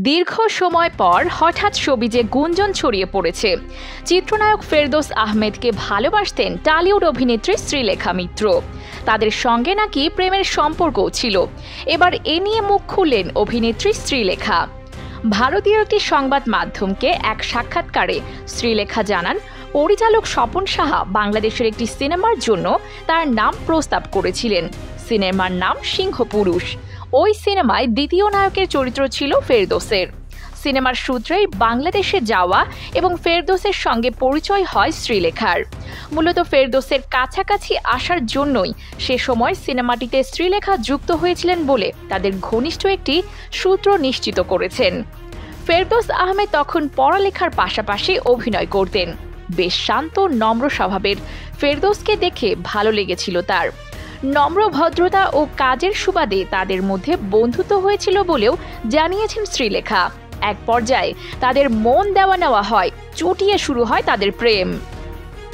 দীর্ঘ সময় পর হঠাৎ শোবিজে গুঞ্জন ছড়িয়ে পড়েছে। চিত্রনায়ক ফেরদৌস আহমেদকে ভালোবাসতেন টলিউড অভিনেত্রী শ্রীলেখা মিত্র। তাদের সঙ্গে নাকি প্রেমের সম্পর্কও ছিল। এবার এ নিয়ে মুখ খুললেন অভিনেত্রী শ্রীলেখা। ভারতীয় একটি সংবাদ মাধ্যমকে এক সাক্ষাৎকারে শ্রীলেখা জানান, পরিচালক স্বপন সাহা বাংলাদেশের একটি সিনেমার জন্য তার নাম প্রস্তাব করেছিলেন। সিনেমার নাম সিংহপুরুষ। ওই সিনেমায় দ্বিতীয় নায়কের চরিত্র ছিল ফেরদৌসের। সিনেমার সূত্রেই বাংলাদেশে যাওয়া এবং ফেরদৌসের সঙ্গে পরিচয় হয় শ্রীলেখার। মূলত ফেরদৌসের কাছাকাছি আসার জন্যই সে সময় সিনেমাটিতে শ্রীলেখা যুক্ত হয়েছিলেন বলে তাদের ঘনিষ্ঠ একটি সূত্র নিশ্চিত করেছেন। ফেরদৌস আহমেদ তখন পড়ালেখার পাশাপাশি অভিনয় করতেন। বেশ শান্ত নম্র স্বভাবের ফেরদৌসকে দেখে ভালো লেগেছিল তার। নম্র ভদ্রতা ও কাজের সুবাদে তাদের মধ্যে বন্ধুত্ব হয়েছিল বলেও জানিয়েছেন শ্রীলেখা। এক পর্যায়ে তাদের মন দেওয়া নেওয়া হয়, চুটিয়ে শুরু হয় তাদের প্রেম।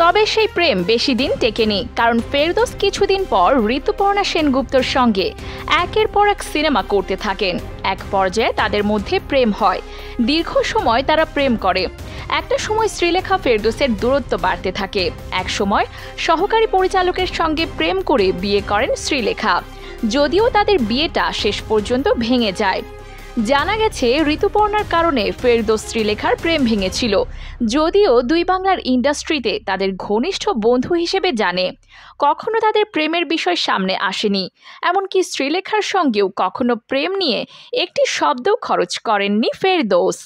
তবে সেই প্রেম বেশি দিন টেকেনি, কারণ ফেরদৌস কিছুদিন পর ঋতুপর্ণা সেনগুপ্তর সঙ্গে একের পর এক সিনেমা করতে থাকেন। এক পর্যায়ে তাদের মধ্যে প্রেম হয়। দীর্ঘ সময় তারা প্রেম করে। একটা সময় শ্রীলেখা ফেরদৌসের দূরত্ব বাড়তে থাকে। এক সময় সহকারী পরিচালকের সঙ্গে প্রেম করে বিয়ে করেন শ্রীলেখা, যদিও তাদের বিয়েটা শেষ পর্যন্ত ভেঙে যায়। জানা গেছে ঋতুপর্ণার কারণে ফেরদৌস শ্রীলেখার প্রেম ভেঙেছিল, যদিও দুই বাংলার ইন্ডাস্ট্রিতে তাদের ঘনিষ্ঠ বন্ধু হিসেবে জানে। কখনো তাদের প্রেমের বিষয় সামনে আসেনি, এমনকি শ্রীলেখার সঙ্গেও কখনো প্রেম নিয়ে একটি শব্দও খরচ করেননি ফেরদৌস।